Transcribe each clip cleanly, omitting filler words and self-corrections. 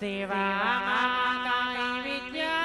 સેવામાં કાંઈ વિદ્યા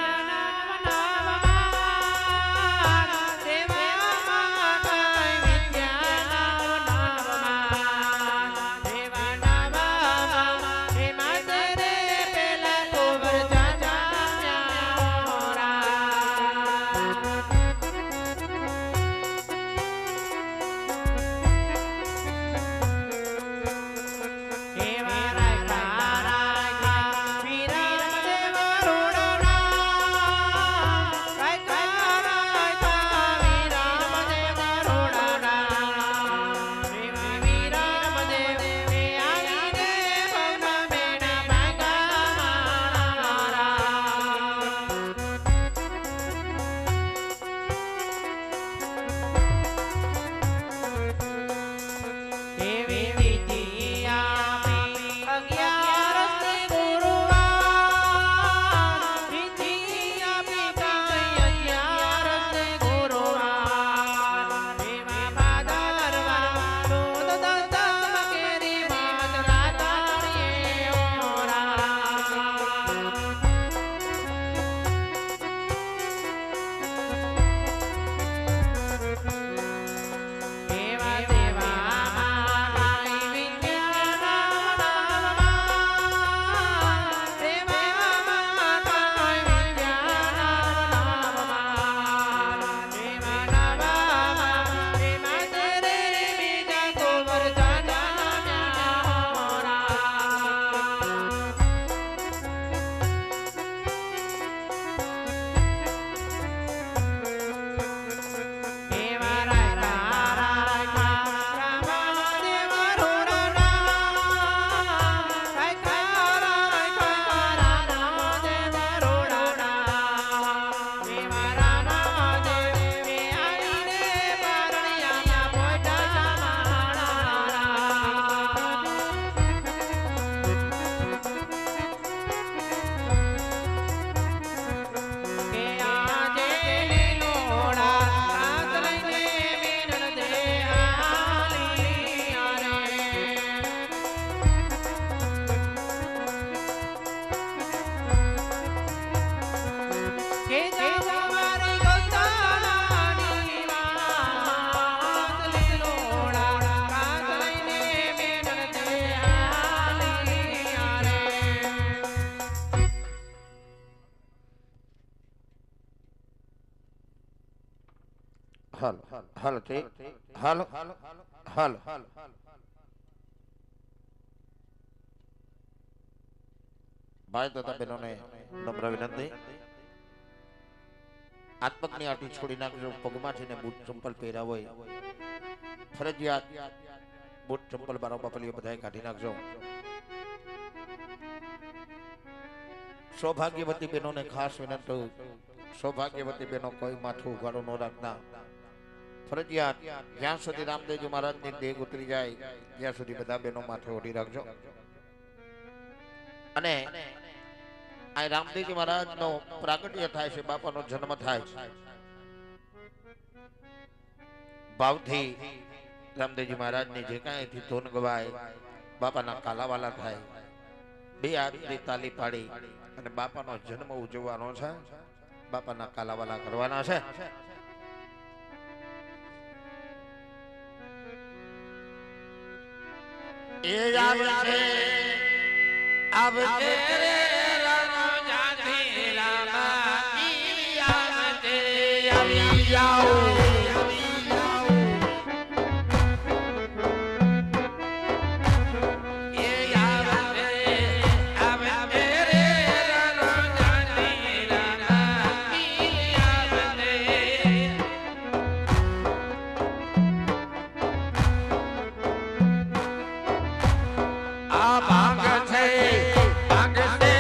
હાલ હાલ તે હાલ હાલ ભાઈ તથા બહેનોને નમ્ર વિનંતી, આત્મકની આટી છોડી નાખજો. પગમાંથી ને બૂટ ચંપલ પહેર્યા હોય ફરજિયાત બૂટ ચંપલ બારોબાર પલીઓ બધાએ કાઢી નાખજો. સૌભાગ્યવતી બહેનોને ખાસ વિનંતી, સૌભાગ્યવતી બહેનો કોઈ માથું ઉઘાડો ન રાખના. ફરજિયાત જ્યાં સુધી રામદેવજી મહારાજની દેહ ઉતરી જાય ત્યાં સુધી બધા બહેનો માથે ઓઢી રાખજો. અને આ રામદેવજી મહારાજ નો પ્રાગટ્ય થાય છે, બાપાનો જન્મ થાય છે. ભાવથી રામદેવજી મહારાજની જે કાંઈથી ધૂન ગવાય, બાપાના કાલાવાલા થાય, બે હાથની તાલી પાડી અને બાપાનો જન્મ ઉજવવાનો છે, બાપાના કાલાવાલા કરવાના છે. એ આવશે આવશે રે રાનો જાતી રામા ઈ આવશે આવી જાઓ. ભાગ છે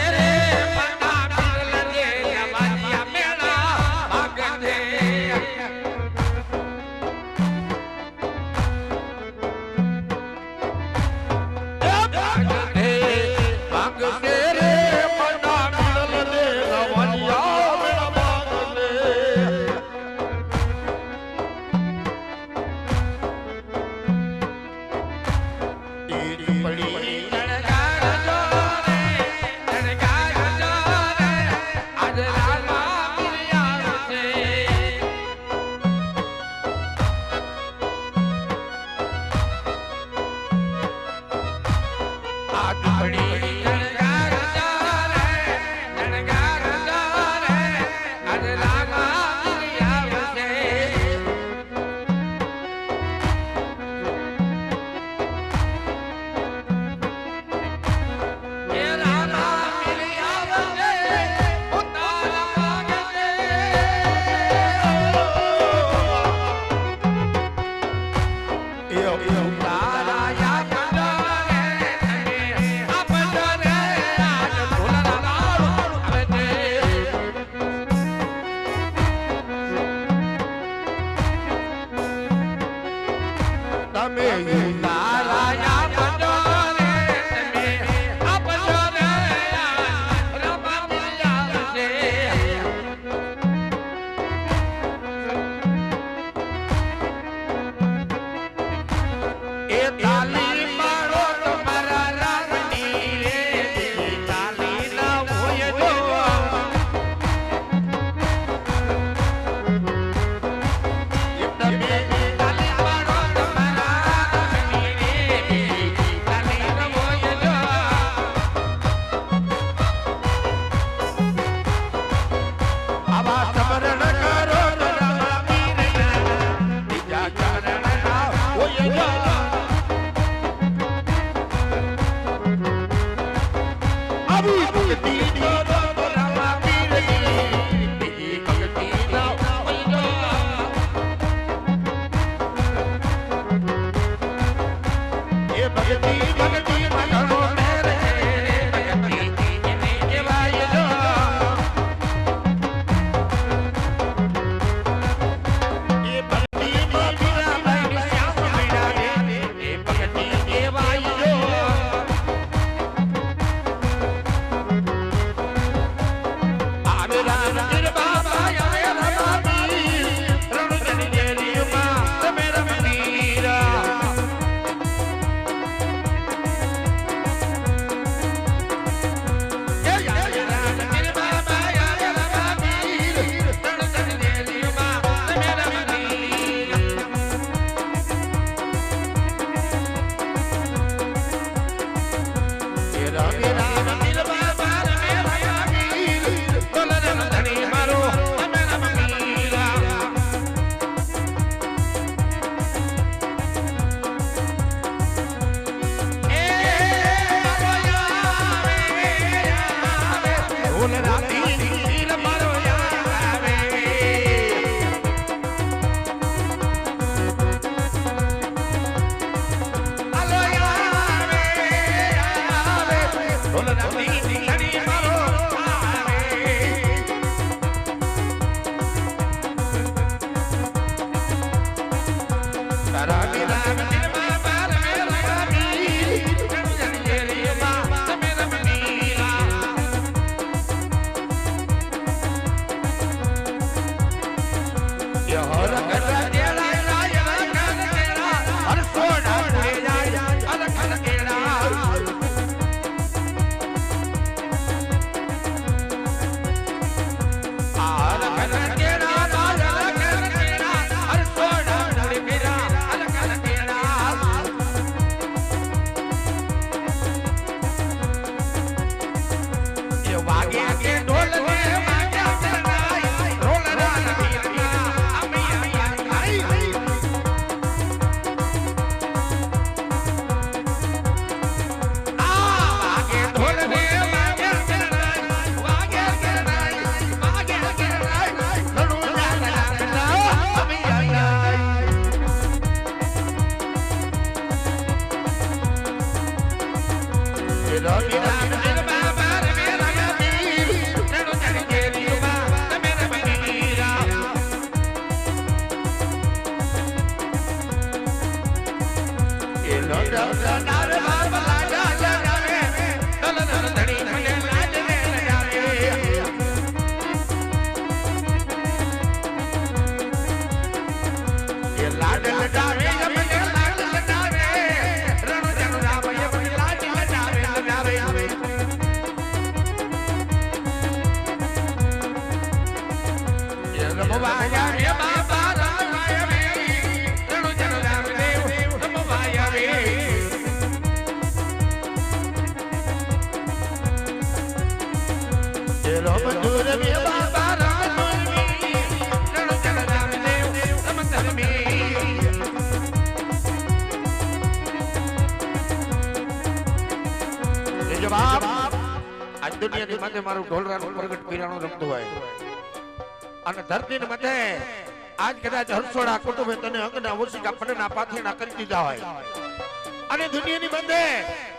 દુનિયાની માથે મારું ઢોલરાનું પ્રગટ પીરાણું રમતું હોય અને ધરતીની માથે આજ કદાચ હરસોડા કુટુંબે તને અંગના ઓશિકા પડના પાથેના કરી દીધા હોય અને દુનિયાની માથે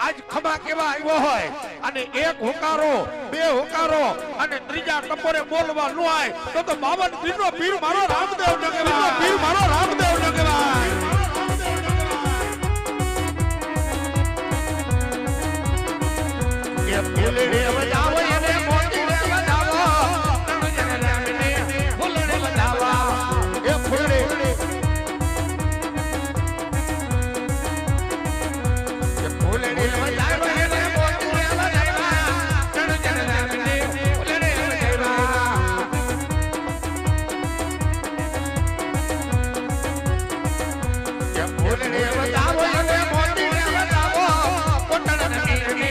આજ ખમા કેવા આવ્યો હોય અને એક હોકારો બે હોકારો અને ત્રીજા ટપોરે બોલવા ન હોય તો 52 દિનનો પીર મારો રામદેવ ન કહેવાય પીર મારો રામદેવ ન કહેવાય એ ફૂલડે વજાવો એને મોતી રે વજાવો રણજનરામને ફૂલડે વજાવા એ ફૂલડે એ ફૂલડે વજાવો એને મોતી રે વજાવા રણજનરામને ફૂલડે વજાવા એ ફૂલડે વજાવો એને મોતી રે વજાવો કોટણ નગીને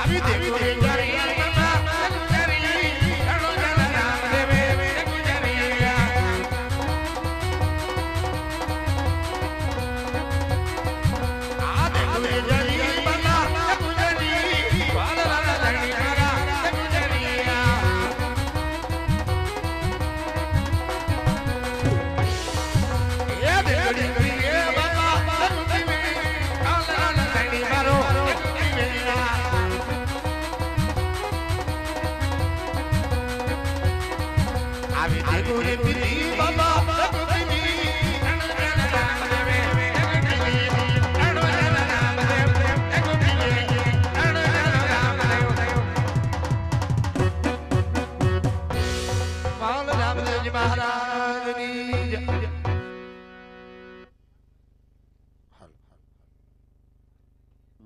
આવી દેખો રે જારી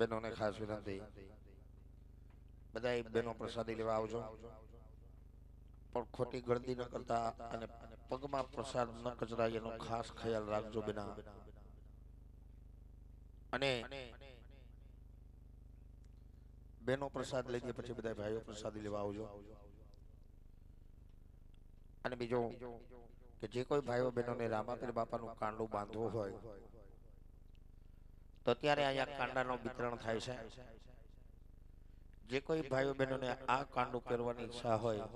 બહેનોને ખાસ વિનંતી બધા બહેનો પ્રસાદી લેવા આવજો પણ ખોટી ગળદી ન કરતા અને પગમાં પ્રસાદ ન કચરાય એનો ખાસ ખ્યાલ રાખજો બેના અને બહેનો પ્રસાદ લઈ જાય પછી બધા ભાઈઓ પ્રસાદી લેવા આવજો અને બીજું કે જે કોઈ ભાઈઓ બહેનોને રામાપીર બાપાનું કાંડું બાંધવું હોય તો ત્યારે અહીંયા કાંડાનો વિતરણ થાય છે જે કોઈ ભાઈઓ બહેનોને આ કાંડું પહેરવાની ઈચ્છા હોય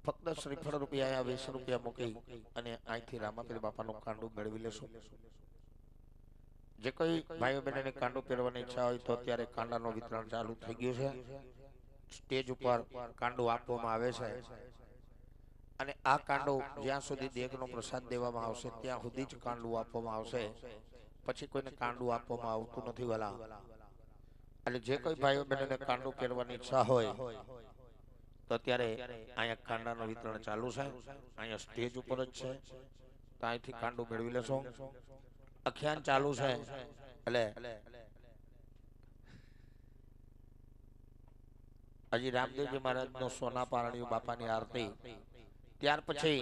ફક્ત શ્રીફળ રૂપિયા 20 રૂપિયા મૂકી અને અહીંથી રામાપીર બાપાનું કાંડું મેળવી લેશું જે કોઈ ભાઈઓ બહેનોને કાંડું પહેરવાની ઈચ્છા હોય તો ત્યારે કાંડાનું વિતરણ ચાલુ થઈ ગયું છે સ્ટેજ ઉપર કાંડું આપવામાં આવે છે અને આ કાંડું જ્યાં સુધી દેગનો પ્રસાદ દેવામાં આવશે ત્યાં સુધી જ કાંડું આપવામાં આવશે પછી કોઈને કાંડું આપવામાં આવતું નથી વાલા અને જે કોઈ ભાઈઓ બહેનોને કાંડું પહેરવાની ઈચ્છા હોય તો ત્યારે અહીંયા કાંડાનું વિતરણ ચાલુ છે અહીંયા સ્ટેજ ઉપર જ છે તો અહીંથી કાંડું મેળવી લેશો અખ્યાન ચાલુ છે એટલે હજી રામદેવજી મહારાજનો સોના પારણિયું બાપાની આરતી ત્યાર પછી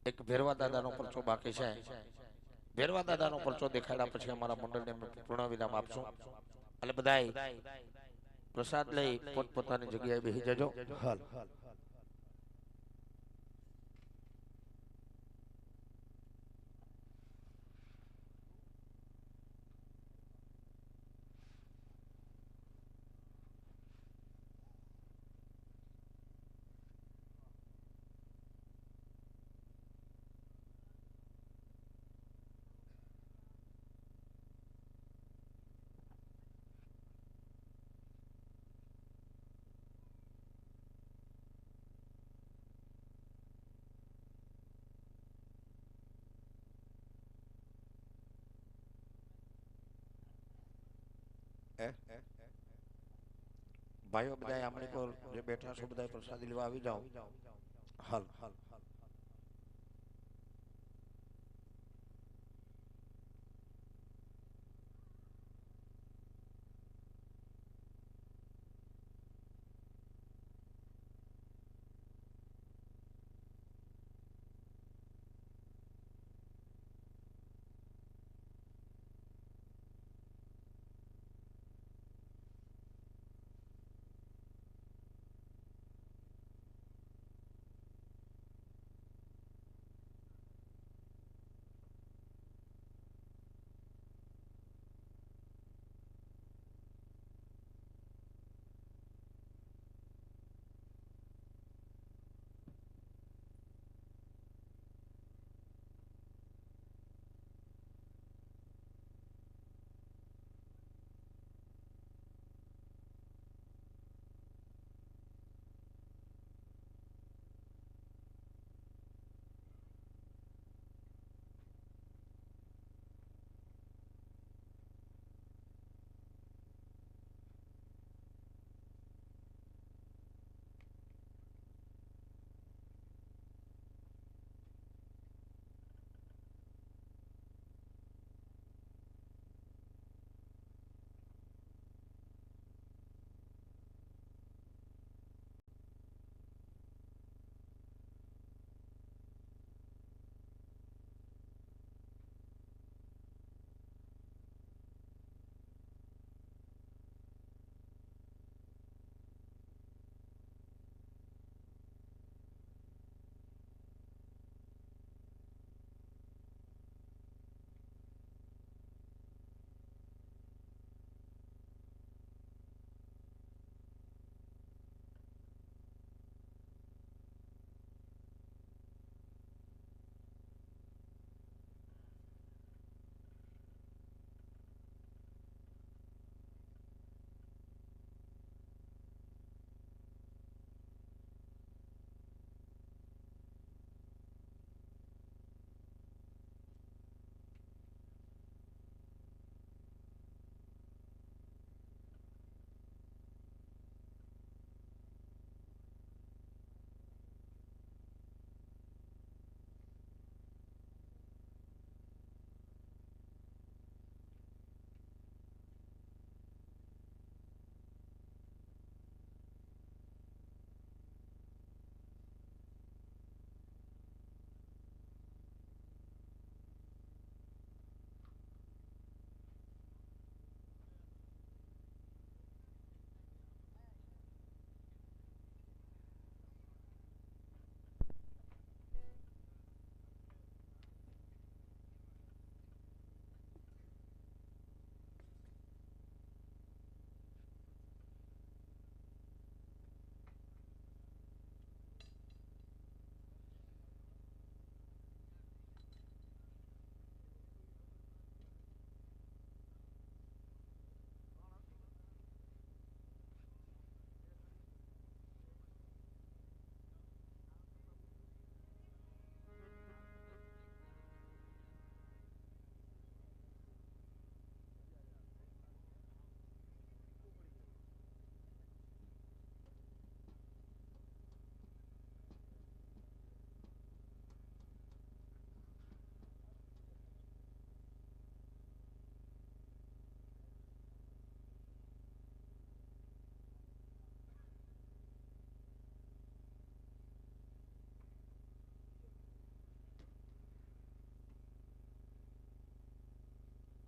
એક ભેરવા દાદાનો પરચો બાકી છે ભેરવા દાદાનો પરચો દેખાડ્યા પછી અમારા મંડળને પૂર્ણ વિરામ આપશું એટલે બધાય પ્રસાદ લઈ પોતપોતાની જગ્યાએ બેસી જજો હાલ ભાઈઓ બધા આમણી પર જે બેઠા છો બધા પ્રસાદી લેવા આવી જાઓ હાલ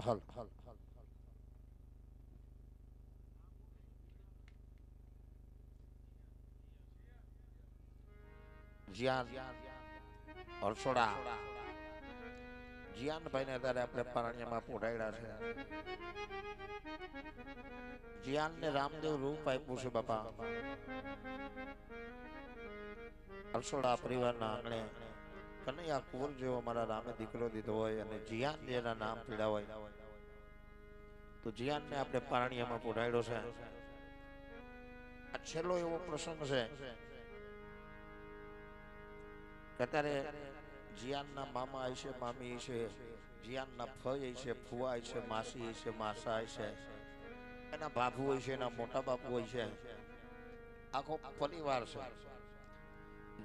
હલ જીયાન હરસોડા જીયાનભાઈ ને અત્યારે આપણે પારણિયામાં પોઢાડ્યા છે. જીયાન ને રામદેવ રૂપ આપ્યું છે બાપા. હરસોડા પરિવારના આંગણે કનૈયા કુંવર જેવો મારા રામે દીકરો દીધો હોય અને જીયાન જેના નામ પીડા હોય તો જીયાન ને આપણે પારણિયામાં પોઢાડ્યો છે. આ છેલ્લો એવો પ્રસંગ છે કે અત્યારે જીયાનના મામા હશે, મામી હશે, જીયાનના ફઈ હશે, ફુવા હશે, માસી હશે, માસા હશે, એના બાપુ હોય છે, એના મોટા બાપુ હોય છે, આખો પરિવાર છે.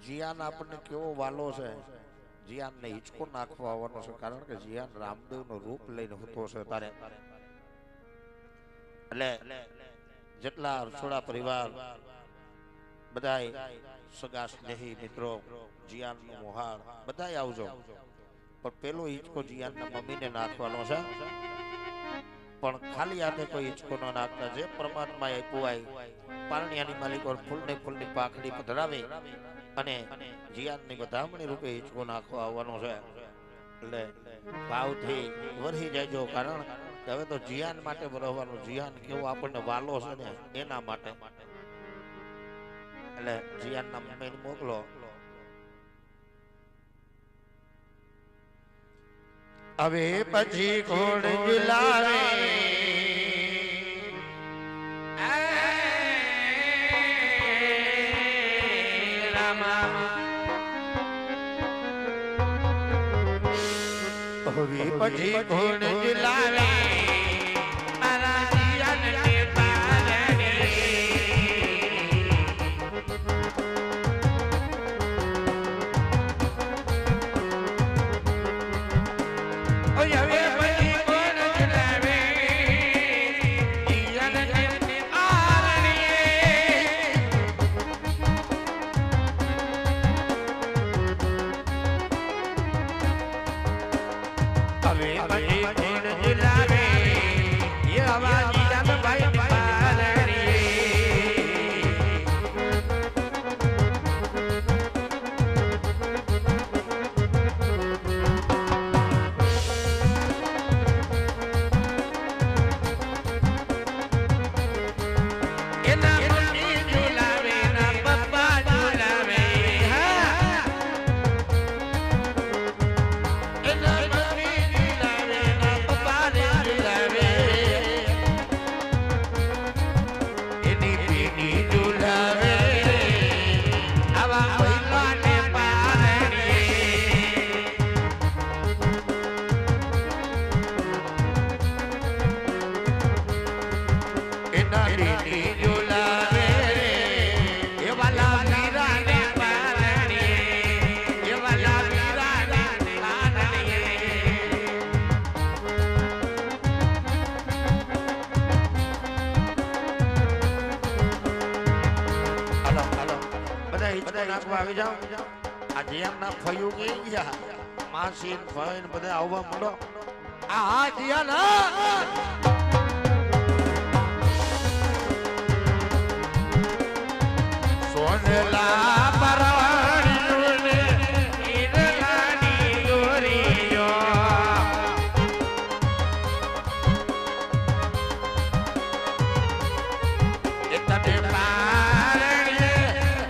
જીયાન આપણને કેવો વાલો છે. જીયાનને હિંચકો નાખવા આવવાનો છે કારણ કે જીયાન રામદેવનું રૂપ લઈને હોતો છે તારે. એટલે જેટલા હરસોડા પરિવાર બધાય સગા સ્નેહી મિત્રો જીયાનનું મોહાર બધાય આવજો. પણ પેલો હિંચકો જીયાનના મમ્મીને નાખવાનો છે. પણ ખાલી હાથે કોઈ હિંચકો ન નાખતા. જે પરમાત્માએ આપ્યું પારણિયાની માલિકો ફૂલને ફૂલની પાખડી પધરાવી અને જીયાનની વધામણી રૂપે હિંચકો નાખવા આવવાનો છે. એટલે ભાવથી વરહી જાયજો કારણ કે હવે તો જીયાન માટે વરહવાનું. જીયાન કેવો આપણને વાલો છે ને એના માટે. એટલે જીયાનના મમ્મીને મોકલો. હવે પછી કોણ જુલાવે હવે પછી કોણ જુલાવે મારા જીયાનને પારણે. ઓય હવે પછી કોણ જુલાવે જીયાનને પારણે. હવે પછી કોણ જુલાવે એવા જીયાનભાઈ પારણે. એના મમ્મી જુલાવે ના પપ્પા જુલાવે. એના મમ્મી જુલાવે ના પપ્પા જુલાવે. એની પીની જુલાવે આવા મહિલાને પારણે. એના પીની જુલાવે એવા લાવીરાને પારણે. એવા લાવીરાને પારણે. હાલો હાલો બધા હિંચકો નાખવા આવી જાઓ. આ જીયાનના ફયું કે ગયા માસી ને ફઈ ને બધા આવવા માંડો. આ જીયાન સોનેલા પરવાળીઓને ઈરલાની દોરીઓ. એ તને પારણે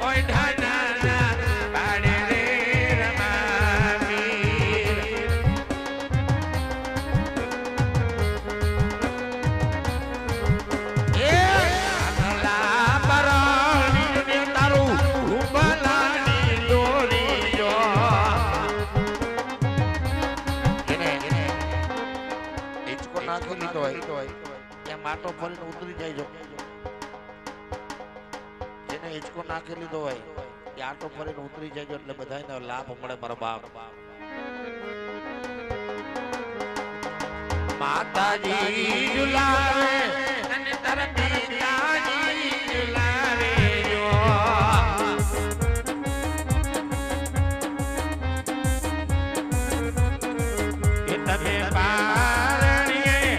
ઓઢાના પાડે રે રમાવી. એ સોનેલા પરવાળીઓને તારું રૂપલાની દોરીઓ. એને હિંચકો નાખી લીધો હોય ત્યાં માટો ફરીને ઉતરી જાય. જેને હિંચકો નાખી લીધો હોય એ આટો ફરીને ઉતરી જાય એટલે બધાને લાભ મળે. મારા બાપ માતાજી જુલાવે અને તારા પિતાજી જુલાવે. એ તમે પારણીએ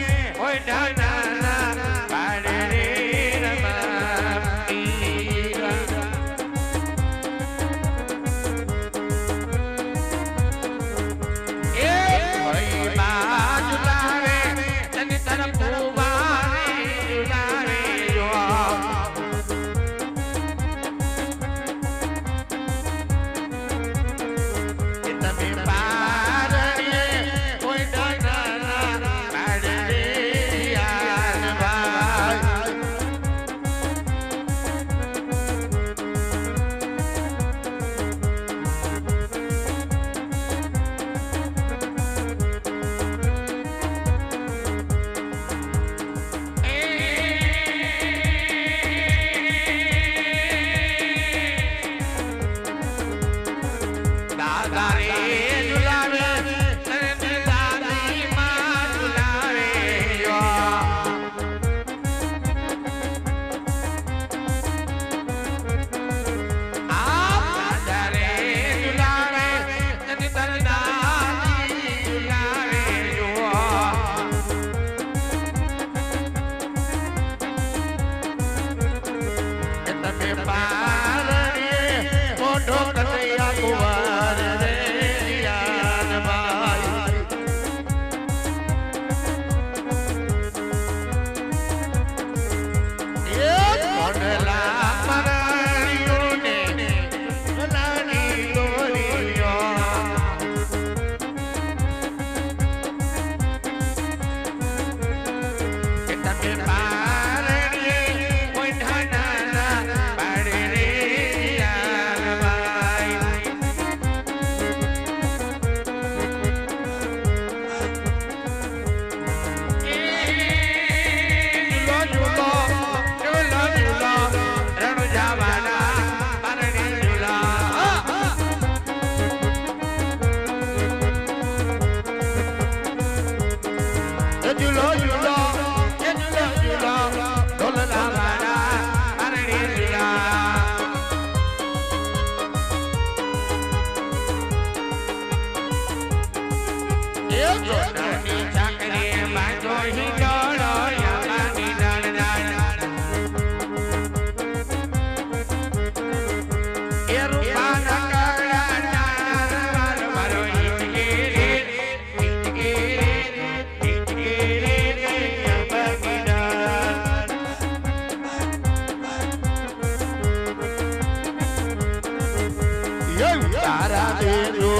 તારા દેજો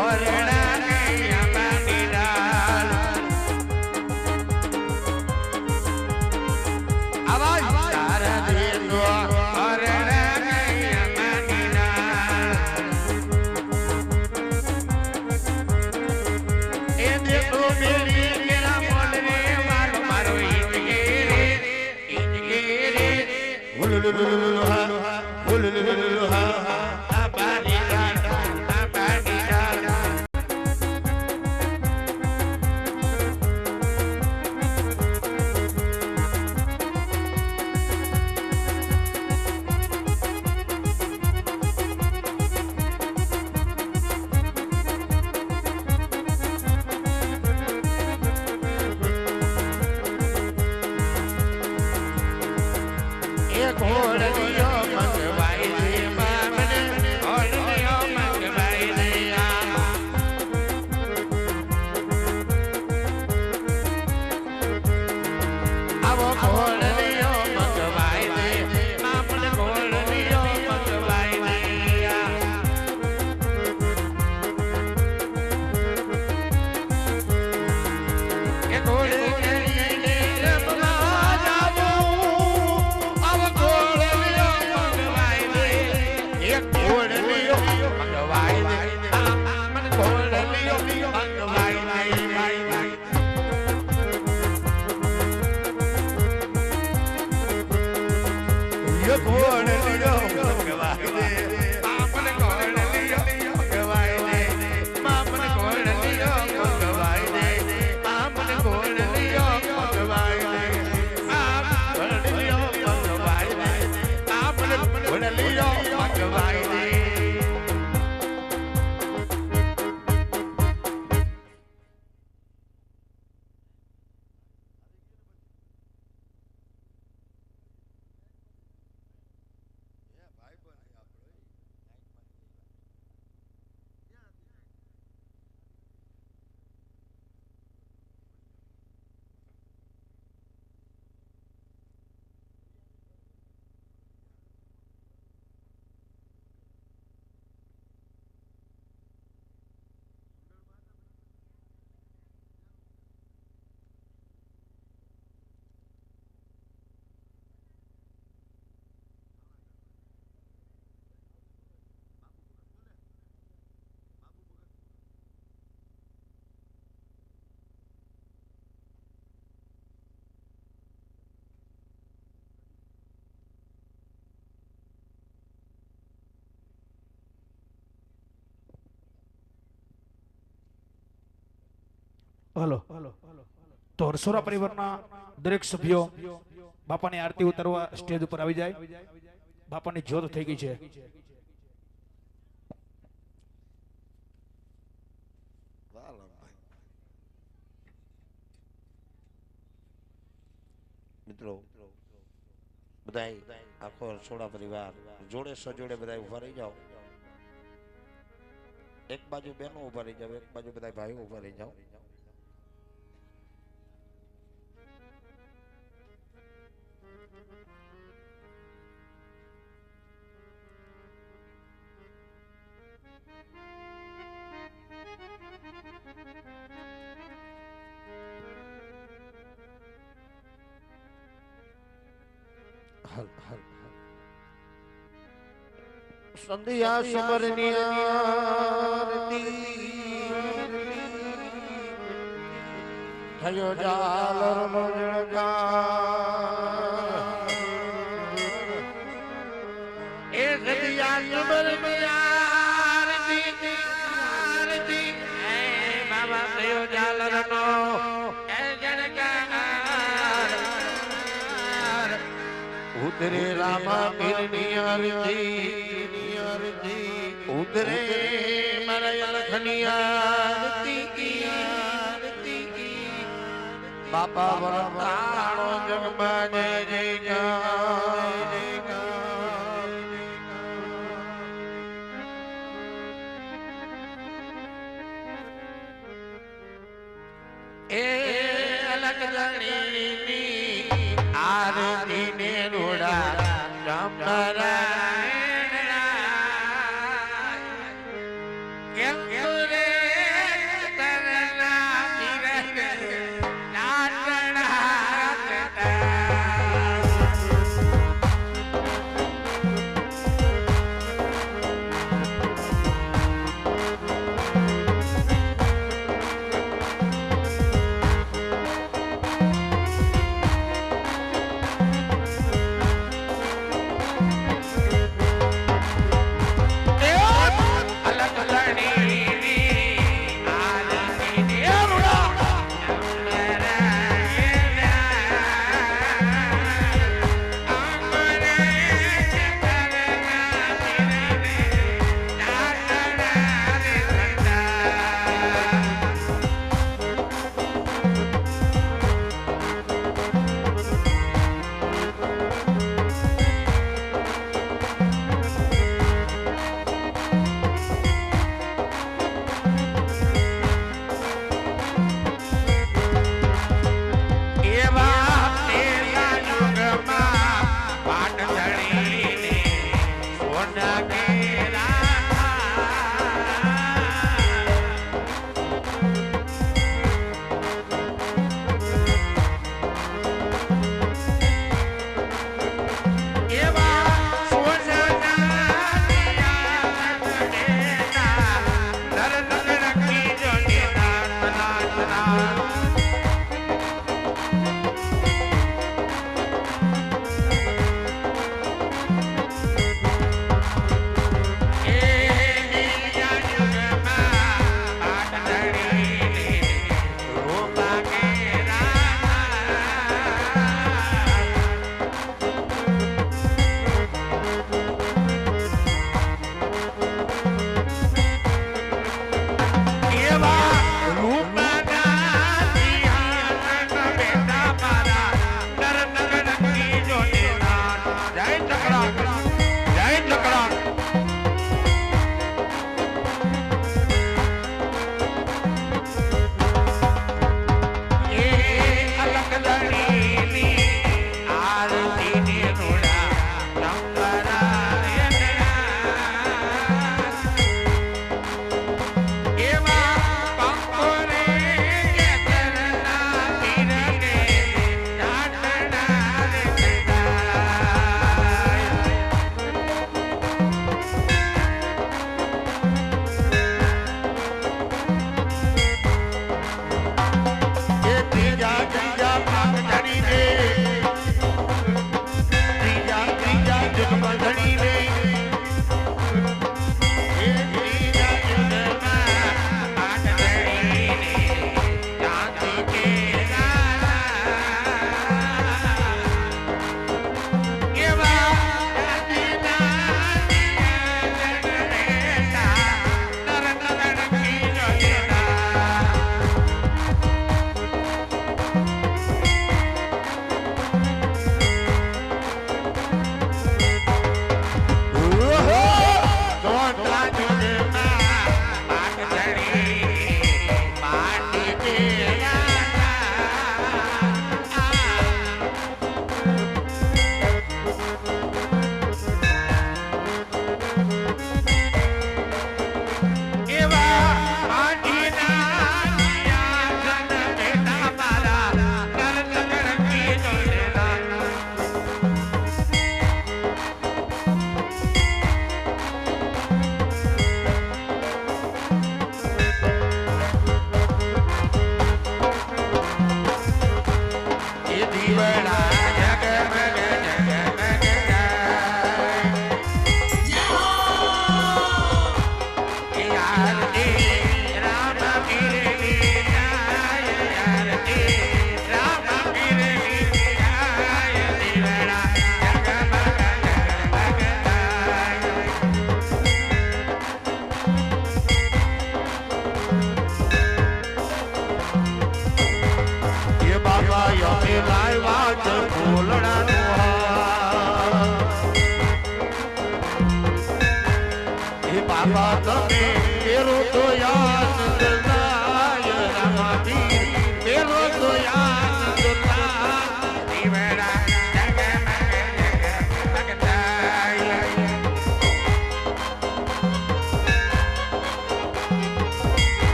ઓરણા ને આંબાની ડાળ આવાજ તારા દેજો ઓરણા ને આંબાની ડાળ એ દેખો બેલી કેરા મોલ રે મારો મારો ઈજગે રે હુલુલુલુલુ હા હુલુલુલુલુ હા આંબાની ડાળ આંબાની ડાળ ઘોડલીઓ મંગવાઈ દે બામને ઘોડલીઓ મંગવાઈ દે આવો ઘોડલીઓ મંગવાઈ દે બામને ઘોડલીઓ મંગવાઈ દે એ ઘોડલીને રમવા જાવું હલો તો હરસોરા પરિવારના દરેક સભ્યો બાપાની આરતી ઉતારવા સ્ટેજ ઉપર આવી જાય. બાપાની જ્યોત થઈ ગઈ છે. મિત્રો બધાય આખો હરસોડા પરિવાર જોડે સજોડે બધાય ઉભા રહી જાઓ. એક બાજુ બહેનો ઉભા રહી જાઓ, એક બાજુ બધા ભાઈઓ ઉભા રહી જાઓ. સંધ્યા સમરની આરતી થયો ઝાલરનો ઝણકાર એ સંધ્યા સમરની આરતી એ બાબા થયો ઝાલરનો એ ઝણકાર ઉતરે રામા પીરની આરતી ઉતરે મારા લખની આરતી બાપા વરતાણો જગમાં જય જય એ અલગ જણીની આરતી ને રોડા ચમરા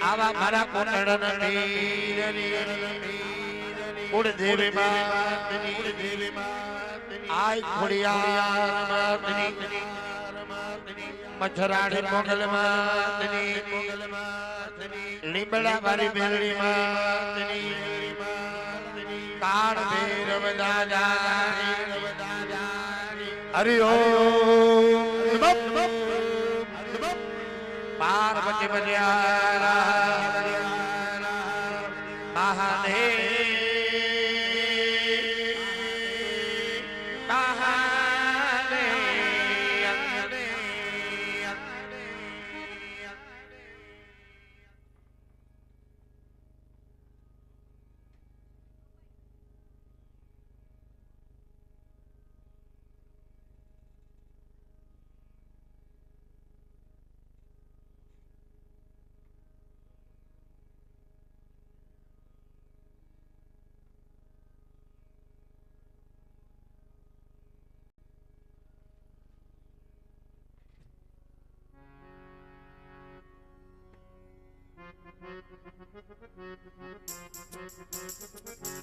આવા મારા કોટડન ઉડ દેવે આય ખોડિયાર મચ્છરાણી મોગલ લીમડા વાળી બેલડી કાળ ભૈરવ દાદા હરિ ઓમ પાર્વતી બજારા મહાદેવ મહાદેવ